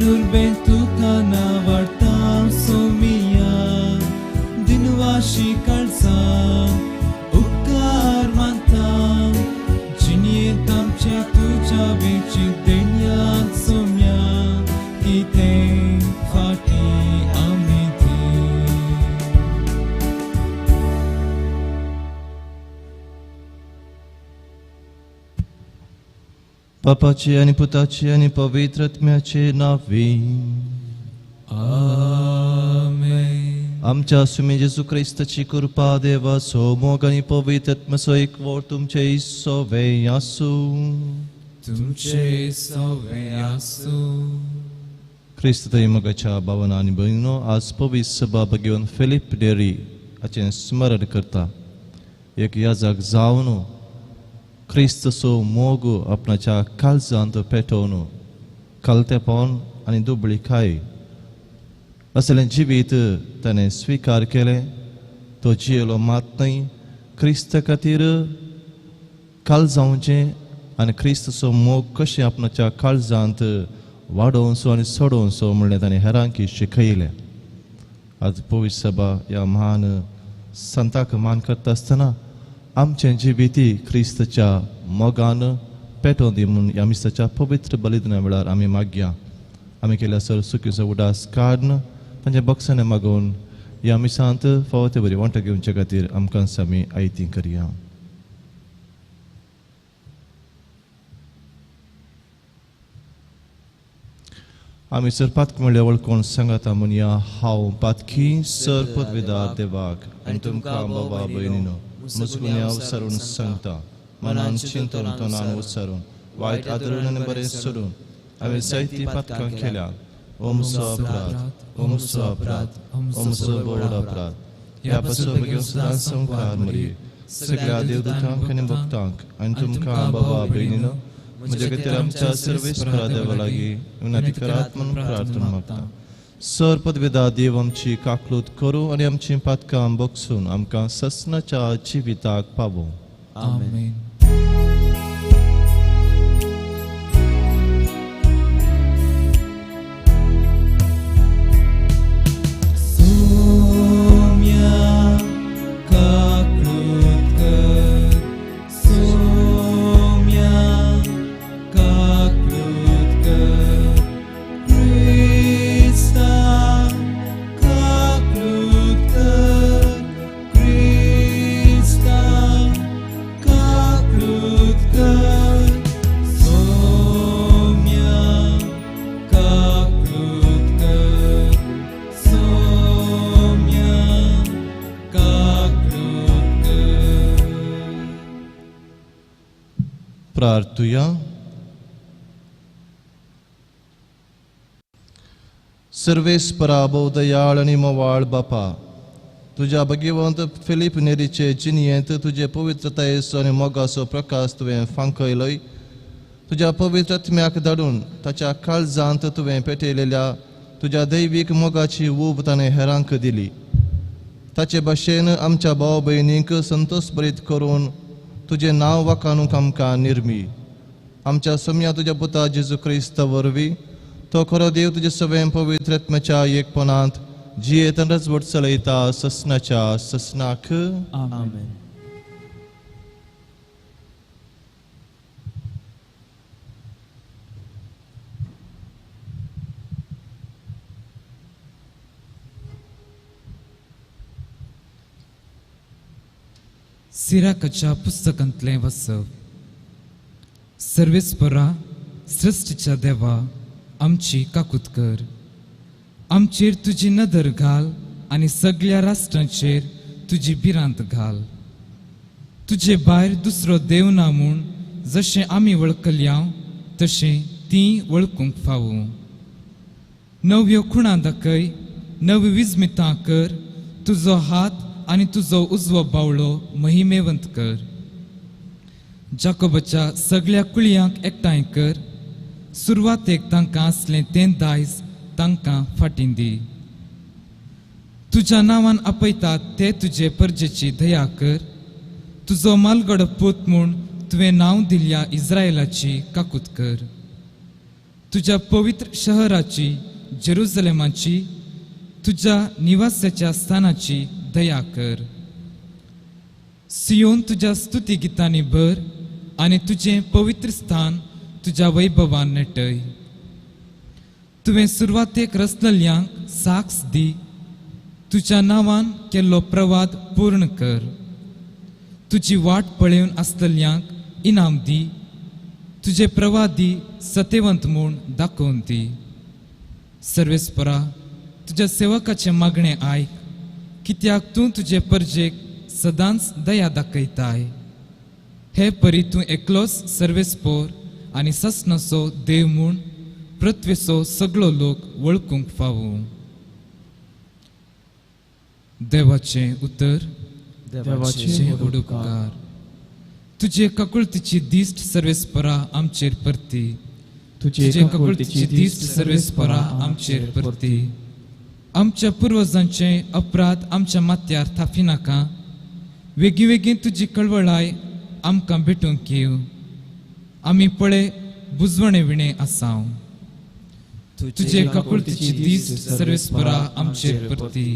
सुरबें तुका नावाडता सोमिया दिनवाशी कळसा उपकार मानता जिणेंत आमचे तुज्या वेळची देण्याक सोम्या किते फाटी आमी बापाचे आणि पुताचे आणि पवित्र आत्म्याचे नावे आमेन. आमच्या सुमी जेसू ख्रिस्ताची कृपा देवाचो मोग आणि पवित्र आत्म्याचो एकवट तुमचे सोवे आसू. तुमचे सवे आसू. ख्रिस्त मोगाच्या भावना आणि बहिणीनो, आज पवित्र सभा घेऊन फिलिप डेरी हाचें स्मरण करता. एक याजक जावन ख्रिस्तचो मोग आपणाच्या काळजांत पेटोवन कलतेपण आनी दुबळीकाय असलें जिवीत ताणें स्वीकार केलें. तो जियेलो मात न्हय, क्रिस्त खातीर काळजावचें आनी क्रिस्तचो मोग कशें आपणाच्या काळजांत वाडोवचो आनी सोडोवचो म्हणलें ताणें हेरांक शिकयलें. आज पवित्र सभा ह्या महान संताक मान करता आसतना आमचें जिवीती क्रिस्तच्या मोगान पेटोवन दी म्हणून ह्या मिसाच्या पवित्र बलिदाना वेळार आमी मागया. आमी केल्या सर सुखीचो उडास काडन तांचे बक्षणे मागून ह्या मिसांत फावते बरी वांटो घेवचे खातीर आमकां आमी आयती करया. आमी सर पातक म्हणल्यार वळखून सांगाता म्हणया, हांव पातकी सर पदवीदार देवाक आनी तुमकां बाबा भयणीनो मुजगुन्या उसारून सांगता, मनान चिंतून तोंडान उच्चारून वायट आदरून आनी बरें सोडून हांवें जायतीं पातकां केल्यात. ओ म्हजो अपराध, ओ म्हजो अपराध, ओ म्हजो बोड अपराध. ह्या पासून बेगीन सदां संवकार मरी सगळ्या देवदूतांक आनी भक्तांक आनी तुमकां बाबा भयणीनो म्हजे खातीर आमच्या सर्वेस्परा देवा लागीं विनंती करात म्हणून प्रार्थना मागता. सर पदवीदार देव आमची काकलूत करूं आनी आमची पातकां बगसून आमकां ससनाच्या जिविताक पावो. आमेन. प्रार्थुया. सर्वेस्परा दयाळ आनी मोवाळ बापा, तुज्या भगिवंत फिलिप नेरीचे जिणयेंत तुजे पवित्रतायेचो आनी मोगाचो प्रकाश तुवें फांकयलोय. तुज्या पवित्र आत्म्याक धाडून ताच्या काळजांत तुवें पेटयलेल्या तुज्या दैवीक मोगाची ऊब ताणें हेरांक दिली. ताचे भाशेन आमच्या भाव भयणींक संतोश बरीत करून तुजें नांव वाखाणूंक आमकां निर्मी. आमच्या सम्या तुज्या पुता जेजू क्रिस्ता वरवीं तो खरो देव तुजे सगळें पवित्र आत्म्याच्या एकपणांत जियेत आनी रजवट चलयता ससनाच्या ससनाक. आमेन. सिराकाच्या पुस्तकांतलें वचप. सर्वेस्परा सृश्टीच्या देवा आमची काकूत कर. आमचेर तुजी नदर घाल आनी सगळ्या राष्ट्रांचेर तुजी भिरांत घाल. तुजे भायर दुसरो देव ना म्हूण जशें आमी वळखल्या तशें तीं वळखूंक फावो. नव्यो खुणा दाखय, नवी विजमितां कर. तुजो हात आनी तुजो उजवो बावळो महिमेवंत कर. जाकोबाच्या सगळ्या कुळयांक एकठांय कर. सुरवातेक तांकां आसलें तें दायज तांकां फाटीं दी. तुज्या नांवान आपयतात ते तुजे परजेची दया कर. तुजो मालगडो पूत म्हूण तुवें नांव दिल्ल्या इस्रायेलाची काकूत कर. तुझ्या पवित्र शहराची जेरुसलेमाची तुझ्या निवासाच्या स्थानाची दया कर. सियोन तुझ्या स्तुती गीतांनी भर आणि तुझे पवित्र स्थान तुझ्या वैभवान नटय. तुवें सुरवातेक रचलेल्यांक साक्ष दी. तुझ्या नांवान केल्लो प्रवाद पूर्ण कर. तुझी वाट पळयून आसलेल्यांक इनाम दी. तुझे प्रवादी सत्यवंत म्हूण दाखोवन दी. सर्वेस्परा, तुझ्या सेवकाचे मागणे आयक, कित्याक तूं तुजे परजेक सदांच दया दाखयताय. हे परी तूं एकलोच सर्वेस्पोर आनी सस्नाचो देव म्हूण पृथ्वेचो सगळो लोक वळखूंक फावो. देवाचे उतर. देवाचे उडुपकार. तुझे ककुळतीची दिश्ट सर्वेस्परा आमचेर परती. तुझे ककुळतीची दिश्ट सर्वेस्परा आमचेर परती. आमच्या पुर्वजांचे अपराध आमच्या माथ्यार थाफी नाका. वेगी वेगीन तुजी कळवळाय आमकां भेटूंक येव. आमी पळे बुजवणे विणे आसाव. तुझे ककुळतीची दिश्ट सर्वेस्परा आमचेर परती.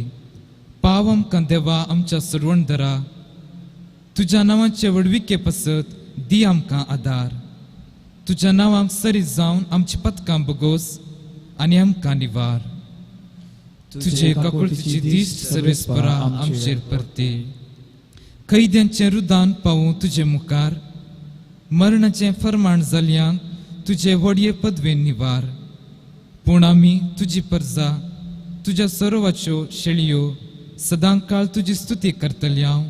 पाव आमकां देवा आमच्या सोडवणदरा. तुझ्या नांवाचे वडविके पसत दी आमकां आदार. तुझ्या नांवाक सरी जावन आमची पथकां बगोस आनी आमकां निवार. तुझे ककुळतीची दिश्ट सर्वेस्परा आमचेर परती. कैद्यांचे रुदान पावूं तुजे मुखार. मरणाचें फरमाण जाल्यांक तुजे व्हडये पदवेन निवार. पूण आमी तुजी परजा तुज्या सरोवाच्यो शेळयो सदां काळ तुजी स्तुती करतल्यांव.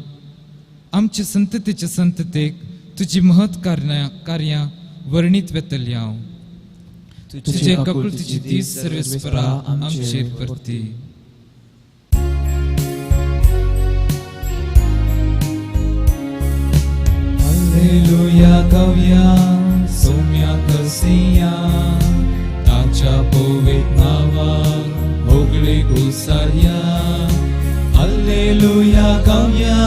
आमचे संततेचे संततेक तुजी महत् कार्यां वर्णीत वेतल्यांव. तुझे ककुळतीची दिश्ट सर्वेस्परा आमचेर परती. हालेलुया गावया सौम्या कसिया. ताच्या पवित्र नांवाक होगळीक उसारया. हालेलुया गावया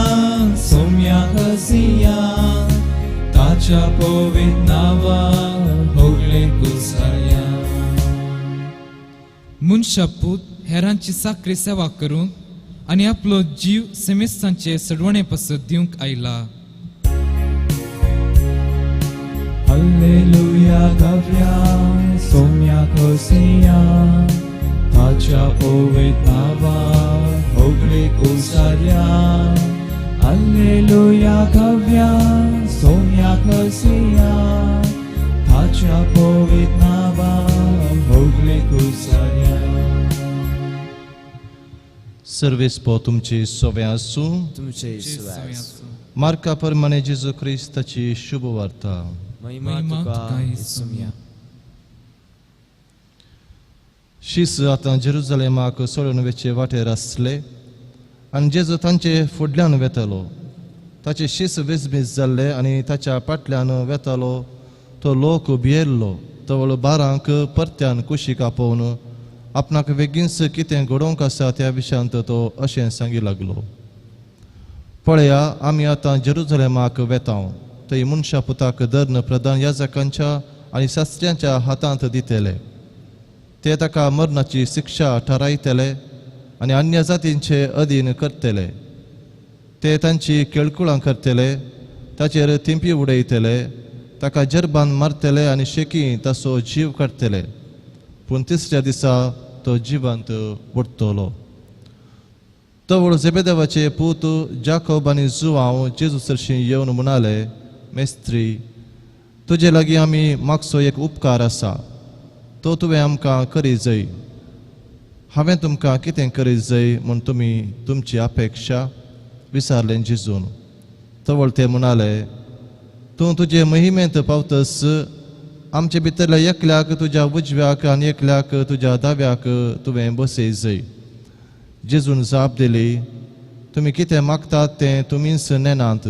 सौम्या कसिया. ताच्या पवित्र नांवाक होगळीक उसारया. मनशा पूत हेरांची साखरी सेवा करूंक आनी आपलो जीव सेमेस्तांचे सडवणे पसत दिवंक आयला. Alleluia gavia somia kosia. Tacia pवित्र नांवाक होगळीक उसारया. Alleluia gavia somia kosia. Tacia pवित्र नांवाक होगळीक उसारया. सर्वेस्पो तुमची सोवे आसूं. तुमचे सुवास. मार्का प्रमाणे जेजू ख्रिस्ताची शुभ वार्ता. महिमा महिमा तुका तुका येसुया. शीस आतां जेरुसलेमाक सोडून वचे वाटेर आसले आनी जेजू तांचे फुडल्यान वेतलो. ताचे शीस वेचबीच जाल्ले आनी ताच्या फाटल्यान वेतालो तो लोक भियेल्लो. तवळ 12 परत्यान कुशीक आपोवन आपणाक बेगीनच कितें घडोवंक आसा त्या विशयांत तो अशें सांगी लागलो. पळया, आमी आतां जेरुसलेमाक वेतांव. थंय मनशा पुताक धर्न प्रधान याजकांच्या आनी शास्त्र्यांच्या हातांत दितले. ते ताका मरणाची शिक्षा थारायतले आनी अन्य जातींचे अधीन करतले. ते तांची केळकुळां करतले, ताचेर तिंपी उडयतले, ताका जरबान मारतले आनी शेकी ताचो जीव काडटले. पूण तिसऱ्या दिसा तो जिवंत उठतलो. तवळ जेबेदेवाचे पूत जाकोब आनी जुवांव जेजू सरशी येवन म्हणाले, मेस्त्री, तुजे लागीं आमी मागचो एक उपकार आसा. तो तुवें आमकां करी जय. हांवें तुमकां कितें करी जय म्हूण तुमी तुमची अपेक्षा विचारलें जेजून. तवळ ते म्हणाले, तूं तुजे महिमेंत पावतस आमचे भितरल्या एकल्याक तुज्या उजव्याक आनी एकल्याक तुज्या दाव्याक तुवें बसय जय. जेजून जाप दिली, तुमी कितें मागतात तें तुमीच नेनात.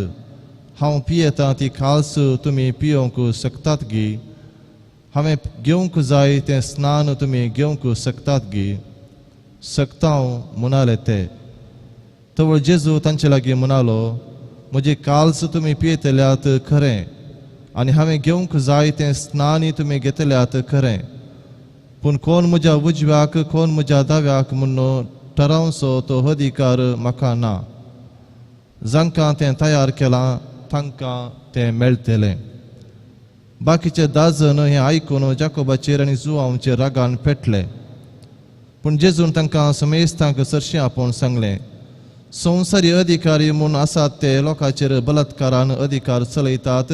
हांव पियेतां ती खालस तुमी पियोंक शकतात गी. हांवें घेवंक जाय तें स्नान तुमी घेवंक शकतात गी. सकतांव म्हणाले ते. तवळ जेजू तांचे लागीं म्हणालो, म्हजी काल्स तुमी पियेतल्यात खरें आनी हांवें घेवंक जाय तें स्नानय तुमी घेतल्यात खरें. पूण कोण म्हज्या उजव्याक कोण म्हज्या दाव्याक म्हणून ठरावचो तो अधिकार म्हाका ना. जांकां तें तयार केलां तांकां तें मेळटलें. बाकीचे 10 जण हें आयकून जाकोबाचेर आनी जुआंवाचेर रागान पेटले. पूण जेजून तांकां समेस्तांक सरशी आपोवन सांगलें, संवसारी अधिकारी म्हूण आसात ते लोकांचेर बलात्कारान अधिकार चलयतात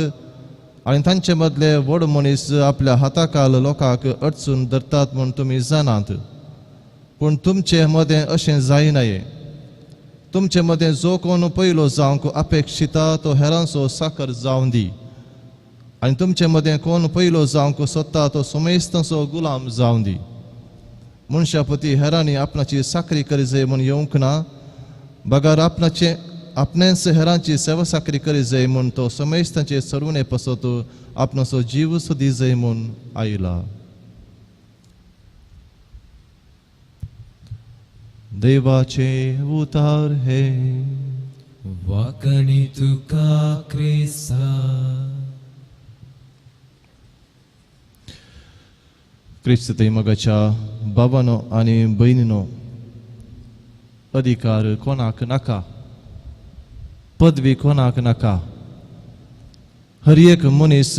आनी तांचे मदले व्हड मनीस आपल्या हाताखाल लोकांक अडचून धरतात म्हूण तुमी जाणात. पूण तुमचे मदें अशें जायनाये. तुमचे मदें जो कोण पयलो जावंक अपेक्षिता तो हेरांचो साकर जावं दी. आनी तुमचे मदें कोण पयलो जावंक सोदता तो समेस्तांचो गुलाम जावं दी. मनशापती हेरांनी आपणाची साकरी करी जाय म्हूण येवंक ना, बगार आपणेच हेरांची सेवा साकरी करी जाय म्हूण तो समेस्तांचे सरवणे पसत आपणाचो जीव दी जाय म्हूण आयला. देवाचे उतार हे वाकणी तुका क्रिस्ता. क्रिस्त मगाच्या बाबानो आनी भयणीनो, अधिकार कोणाक नाका, पदवी कोणाक नाका. हर एक मनीस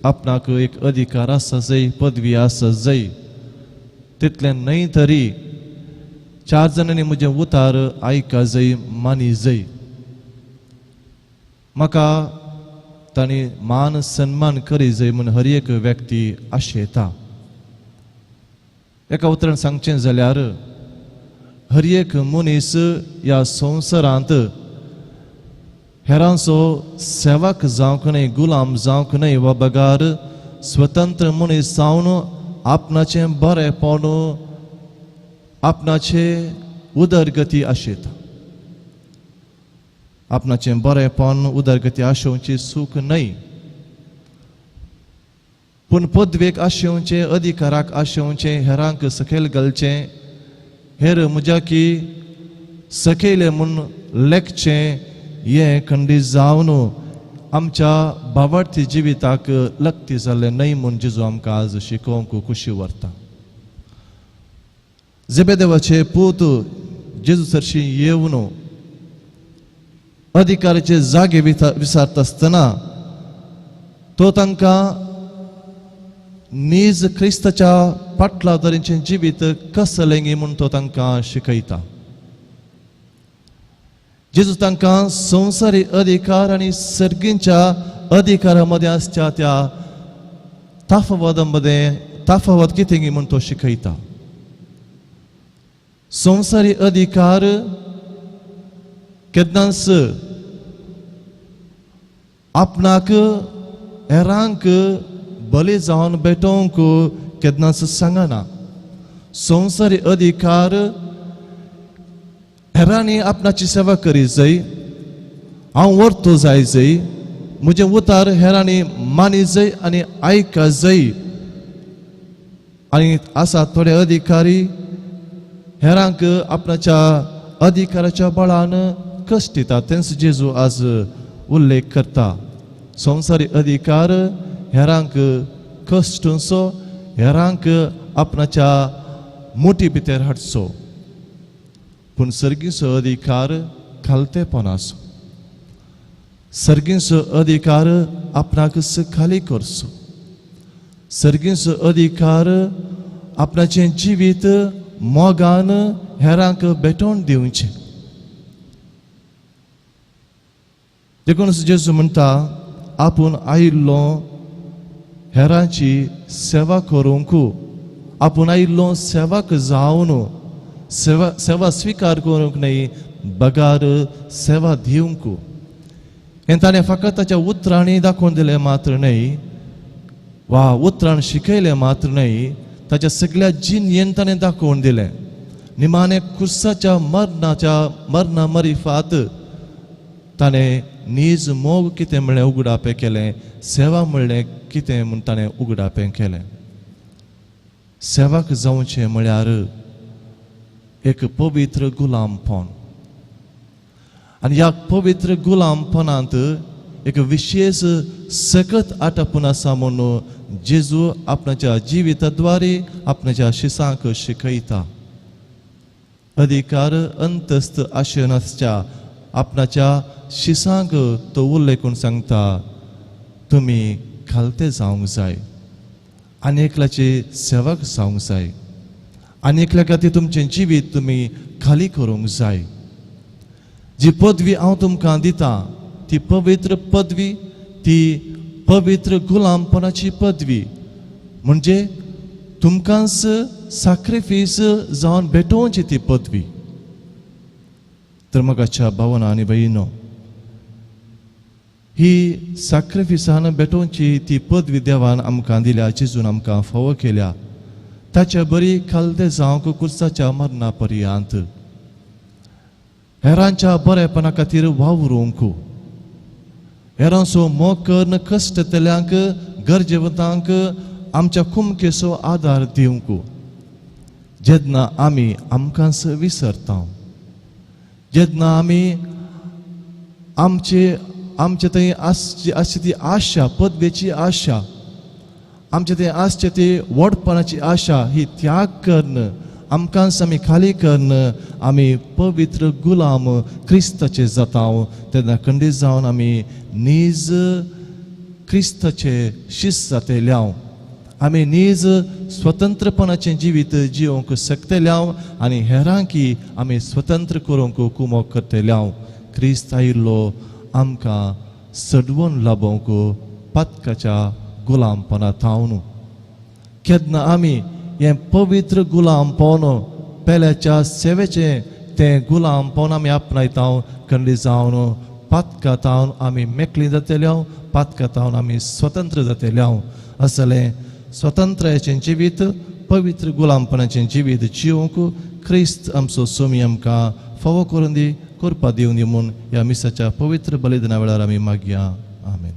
आपणाक एक अधिकार आसा जाय, पदवी आसा जाय. तितलें न्हय तरी 4 जाणांनी म्हजें उतार आयका जाय, मानी जाय. म्हाका तांणी मान सन्मान करी जाय म्हूण हर एक व्यक्ती आशेता. एका उतरान सांगचें जाल्यार हर एक मनीस ह्या संवसारांत हेरांचो सेवक जावंक न्हय, गुलाम जावंक न्हय, वा बगार स्वतंत्र मनीस जावन आपणाचें बरेंपण, आपणाचे उदरगती आशेता. आपणाचें बरेंपण उदरगती आशेवची सूख न्हय, पूण पदवेक आशेवचें, अधिकाराक आशेवचें, हेरांक सकयल घालचें, हेर म्हज्या की सकयले म्हूण लेखचें, हें खंडीत जावन आमच्या भावार्थी जिविताक लक्ती जाल्लें न्हय म्हूण जेजू आमकां आज शिकोवंक खुशी व्हरता. जेबेदेवाचे पूत जेजू सरशी येवन अधिकाराचे जागे विचारता आसतना तो तांकां नीज क्रिस्ताच्या पाटलादरीचें जिवीत कसलें म्हूण तो तांकां शिकयता. जेजू तांकां संवसारी अधिकार आनी सर्गींच्या अधिकारा मदें आसच्या त्या ताफावत कितें म्हूण तो शिकयता. संवसारी अधिकार केन्नाच आपणाक हेरांक बली जावन भेटोवंक केन्नाच सांगना. संवसारी अधिकार हेरांनी आपणाची सेवा करी जाय, हांव व्हरतो जाय, म्हजें उतार हेरांनी मानी जाय आनी आयका जाय. आनी आसा थोडे अधिकारी हेरांक आपणाच्या अधिकाराच्या बळान कश्ट दितात. तेंच जेजू आज उल्लेख करता. संवसारी अधिकार हेरांक कश्टचो, हेरांक आपणाच्या मुठी भितर हाडचो. पूण सर्गीचो अधिकार खालतेपणाचो. सर्गीचो अधिकार आपणाक खाली करचो. सर्गीचो अधिकार आपणाचें जिवीत मोगान हेरांक भेटोवन दिवचें. देखूनच जेजू म्हणटा, आपूण आयिल्लो हेरांची सेवा करूंक, आपूण आयिल्लो सेवक जावन सेवा स्वीकार करूंक न्हय, बगार सेवा दिवंक. हें ताणें फकत ताच्या उतरांनी दाखोवन दिलें मात्र न्हय, वा उतरान शिकयलें मात्र न्हय, ताच्या सगळ्या जिणेन ताणें दाखोवन दिलें. निमाणे क्रुसाच्या मरणा मरिफात ताणें नीज मोग कितें म्हणलें उगडापें केलें, सेवा म्हणलें कितें म्हूण ताणें उगडापें केलें. सेवक जावचें म्हळ्यार एक पवित्र गुलामपण. आनी ह्या पवित्र गुलामपणांत एक विशेष सकत आटापून आसा म्हणून जेजू आपणाच्या जिविताद्वारे आपणाच्या शिसांक शिकयता. अधिकार अंतस्त आशनाच्या आपणाच्या शिसांक तो उल्लेखून सांगता, तुम्ही खालते जावंक जाय, आनी एकल्याचे सेवक जावंक जाय, आनी एकल्या खातीर तुमचें जिवीत तुमी खाली करूंक जाय. जी पदवी हांव तुमकां दिता ती पवित्र पदवी, ती पवित्र गुलामपणाची पदवी, म्हणजे तुमकांच सॅक्रिफीस जावन भेटोवची ती पदवी. तर मगाच्या भावना आनी भयणो, ही सॅक्रिफिसान भेटोवची ती पदवी देवान आमकां दिल्या, जेजून आमकां फावो केल्या. ताच्या बरी खालते जावंक कुर्साच्या मरणा पर्यंत हेरांच्या बरेपणा खातीर वावरूंक, हेरांचो मोग करून कश्टतल्यांक गरजेवंतांक आमच्या कुमकेचो आदार दिवंक. जेन्ना आमी आमकांच विसरता, जेन्ना आमी आमचे थंय आसची ती आशा, पदवेची आशा, आमचे थंय आसचे ती व्हडपणाची आशा, ही त्याग करून आमकांच आमी खाली करून आमी पवित्र गुलाम क्रिस्ताचे जाता. तेन्ना खंडीत जावन आमी नीज क्रिस्ताचे शिस जातल्या, आमी नीज स्वतंत्रपणाचें जिवीत जिवंक शकतल्या आनी हेरांकी आमी स्वतंत्र करूंक कुमक करतल्या. क्रिस्त आयिल्लो आमकां सडवून लाबोवंक पातकाच्या गुलामपणांतावन. केन्ना आमी हें पवित्र गुलामपण पेल्याच्या सेवेचें तें गुलामपण आमी आपणायता, खंडीत जावन पातकांतावन आमी मेकळीं जातल्या, पातकांतावन आमी स्वतंत्र जातल्या. असलें स्वतंत्राचें जिवीत, पवित्र गुलामपणाचें जिवीत जिवंक क्रिस्त आमचो सोमी आमकां फावो करून दी, करपा दिवन दी म्हूण ह्या मिसाच्या पवित्र बलिदाना वेळार आमी मागया. आमेन.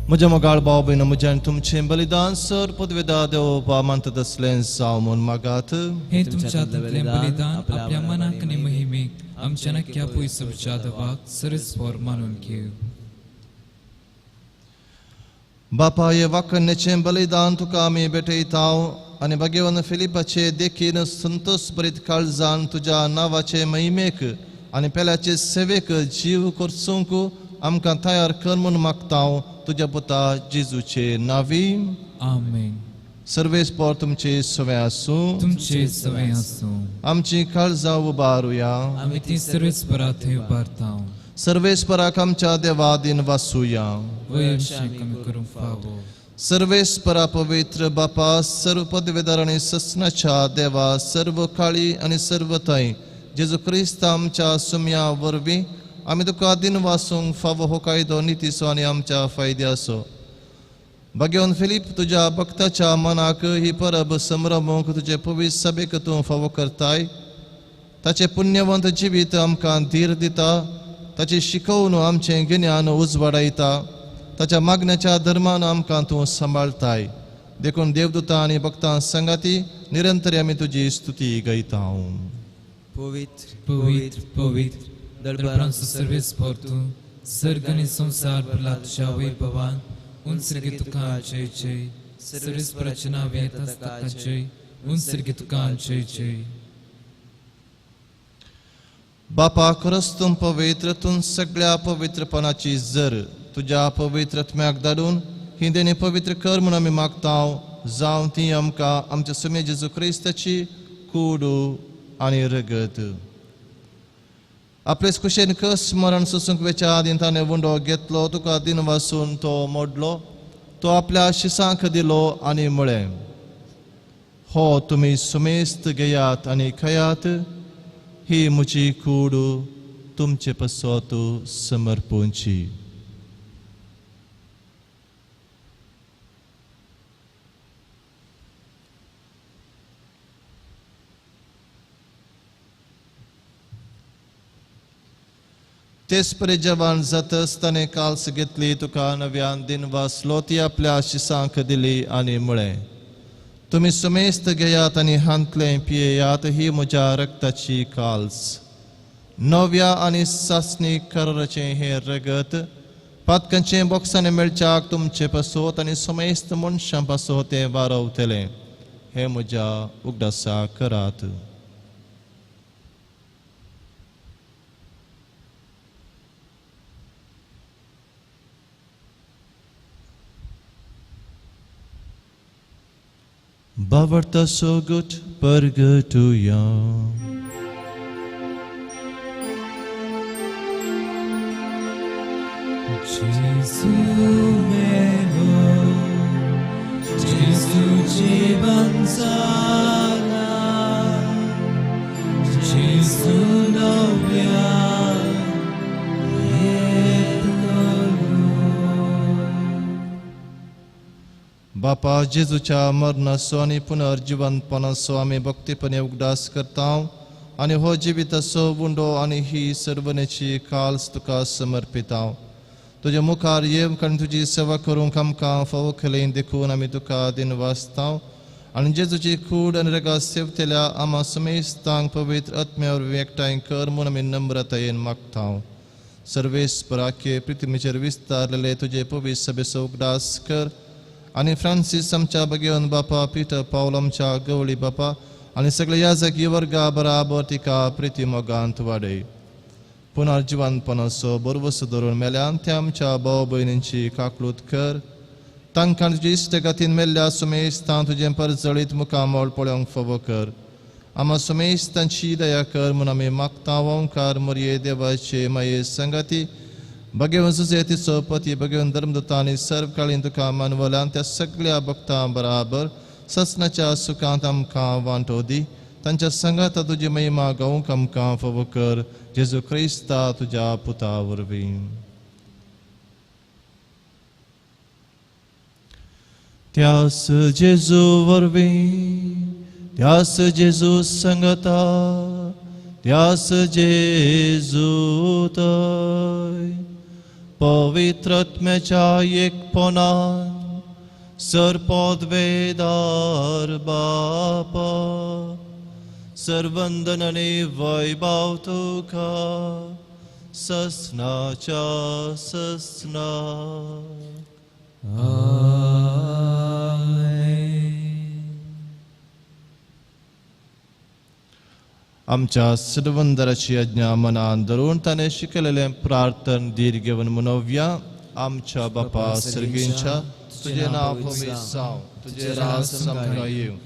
म्हज्या मोगाळ भाव भयण, म्हज्यान तुमचें बलिदान सर पदवेदा देवोवपा मानतात असलें जावं म्हूण मागात. हे तुमच्या हातांतलें बलिदान आपल्या मनाक आनी महिमेक आमच्या नक्क्या पयसुच्या देवाक सरस्वर मानून घेव. बापा, हे वाकण्याचें बलिदान तुका आमी भेटयता आनी भाग्यवान फिलिपाचे देखीन संतोश भरीत काळजान तुज्या नांवाचे महिमेक आनी पेल्याचे सेवेक जीव करचूंक आमकां तयार कर म्हूण मागता तुज्या पुता जेजूचे नावी. आमेन. सर्वेस्पर तुमचे सवे आसूं, तुमचे सवे आसूं. आमची काळजां उबारुया, आमी ती सर्वेस्परा थंय उबारता. सर्वेस्पराक आमच्या देवादीन वासुया. वयशें कमी करूंक फावो. सर्वेस्परा पवित्र बापा, सर्व पदवेदार आनी ससनाच्या देवा, सर्व काळी आनी सर्व थंय जेजू क्रिस्त आमच्या सुम्या वरवीं आमी तुका दिन वासूंक फावो हो कायदो नितीसो आनी आमच्या फायद्याचो. बगेवन फिलिप तुझ्या भक्ताच्या मनाक ही परब संभ्रमूंक तुझे पवित्र सभेक तूं फावो करताय ताचे पुण्यवंत जिवीत आमकां धीर दिता ताची शिकवण आमचें गिन्यान उजवाडायता ताच्या मागण्याच्या धर्मान आमकां तूं सांबाळताय देखून देवदूतां आनी भक्तां संगाती निरंतर आमी तुजी स्तुती गायता Pavitr, Pavitr, pavitr, dal-branzo servis portu, sărgani samsar bălat șavei pavan, un sârghitu cancei cei, servis pracina vieta stacancei, un sârghitu cancei cei. बापा खरंच तुम पवित्र तूं सगळ्या पवित्रपणाची जर तुझ्या पवित्रत्म्याक धाडून ही देणी पवित्र कर म्हणून आमी मागतांव जावं ती आमकां आमच्या सुमे जेजू क्रिस्ताची कूड आनी रगत आपलेच कुशेन कस स्मरण सुसूंक वेच्या आदीं ताणें वुंडो घेतलो तुका दिन वासून तो मोडलो तो आपल्या शिसांक दिलो आनी म्हळें हो तुमी सुमेस्त घेयात आनी खयात ही मुची कूड तुमचे पसोत समर्पूंची तेच परे जवान जातस ताणें काल्स घेतली तुका नव्यान दिन वासलो ती आपल्या शिसांक दिली आनी म्हळें तुमी सुमेस्त घेयात आनी हांतलें पियेयात ही म्हज्या रक्ताची काल्स नव्या आनी सासणी कराराचें हें रगत पातकांचें बॉक्सांनी मेळच्याक तुमचे पासोत आनी सुमेस्त मनशां पासोत तें वारवतलें हें म्हज्या उगडासा करात Bavarta so gut pergetuya Jesu melo, Jesu jivansala, Jesu novya, बापा जेजूच्या मरणाचो आनी पुनर्जिवंतपणाचो आमी भक्तीपणे उगडास करतां आनी हो जिविताचो वुंडो आनी ही सर्वनेची काल्स तुका समर्पितां तुज्या मुखार येवंक आनी तुजी सेवा करूंक आमकां फावो केलें देखून आमी तुका दिन वाचतां आनी जेजूची कूड आनी रगत सेवतल्या आमा समेस्तांक पवित्र आत्म्यावर एकठांय कर म्हूण आमी नम्रतायेन मागतां सर्वेस्पराके पृथ्वीचेर विस्तारलेले तुजे पवित्र सभेचो उगडास कर आनी फ्रांसीस आमच्या भगेवन बापा पिटर पावल आमच्या गवळी बापा आनी सगळे याजकी वर्गा बराबर तिका प्रिती मोगांत वाडय पुनर्जिवंतपणाचो बरवस धरून मेल्यान त्या आमच्या भाव भयणींची काकलूत कर तांकां तुजी इश्टगतीन मेल्ल्या सुमेस्तां तुजें परजळीत मुखामोळ पळोवंक फावो कर आमा सुमेस्तांची दया कर म्हूण आमी मागतां ओंकार मरये देवाचे माये संगती भगवन सुसेतीचो पती भगवन धर्मदत्ता आनी सर्वकाळीन तुका मानवल्यान त्या सगळ्या भक्तां बराबर ससनाच्या सुखांत आमकां वांटो दी तांच्या संगात तुजी महिमा गावंक आमकां फावो कर जेजू क्रिस्ता तुज्या पुता वरवीं त्यास जेजू वरवीं त्यास जेजू संगता त्यास जेजू तय पवित्रत्म्याच्या एकपणान सरपद वेदार बापा सर्वंदनाने वैभव तुका ससनाच्या ससना आमच्या सर्वंदराची आज्ञा मनान धरून ताणें शिकलेलें प्रार्थन धीर घेवन मनोवया आमच्या बापा सर्गींच्या तुजें नांव पवित्र जावं तुजें राज आमकां येवं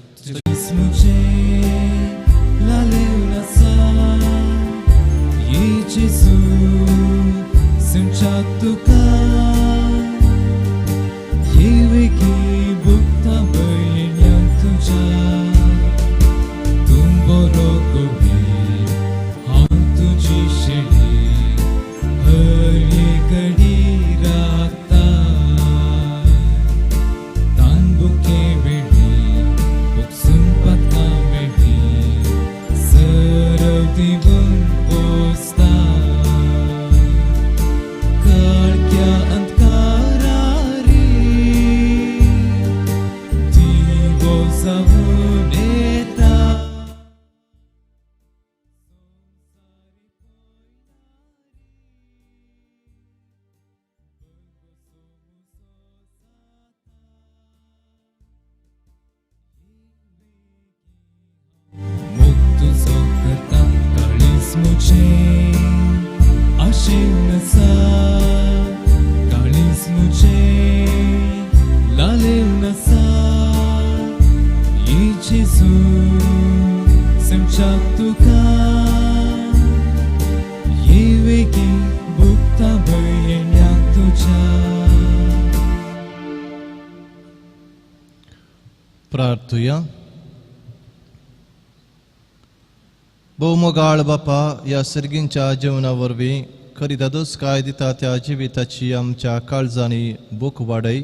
प्रार्थुया. भौमोगाळ बापा, ह्या सर्गींच्या जेवणा वरवीं खरी दादोस काय दिता त्या जिविताची आमच्या काळजांनी भूक वाडय.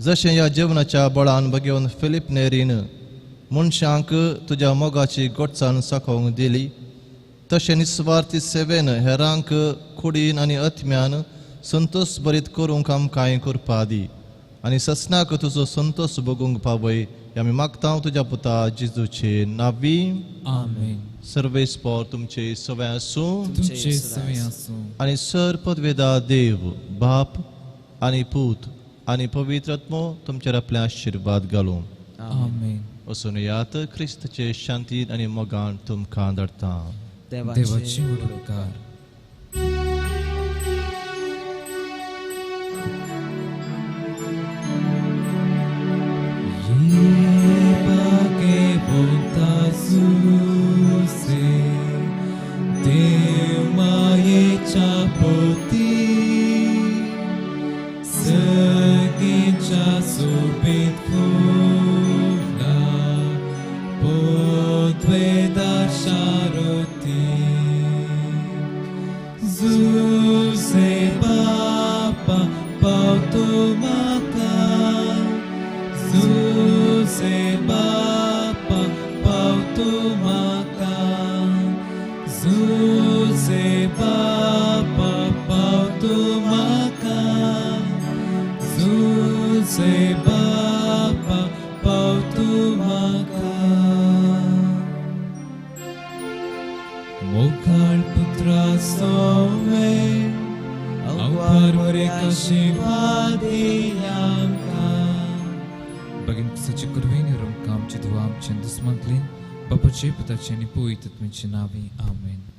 जशें ह्या जेवणाच्या बळान बगेवन फिलीप नेरीन मनशांक तुज्या मोगाची गोडसाण साखोवंक दिली, तशें निस्वार्थी सेवेन हेरांक कुडीन आनी अत्म्यान संतोष बरीत करूंक आमकांय करपा दी. आनी ससनाक तुजो संतोष भोगूंक पावय. आमी मागता तुज्या पुता जेजूचे नांवी. आमेन. सर्वेस्पोर तुमचे सवय आसूं तुमचे सवय आसूं आनी सर पदवेदा देव बाप आनी पूत आनी पवित्र आत्मो तुमचेर आपले आशिर्वाद घालूं. आमेन. वचून यात क्रिस्तचे शांतीन आनी मोगान तुमकां धाडटा. देवाचे उपकार. Mokal putra sowe, awar mereka Bagin saci kurvini rum kam ci duam cendus manglin, bapace putace ni puitat min cinavi. Amen.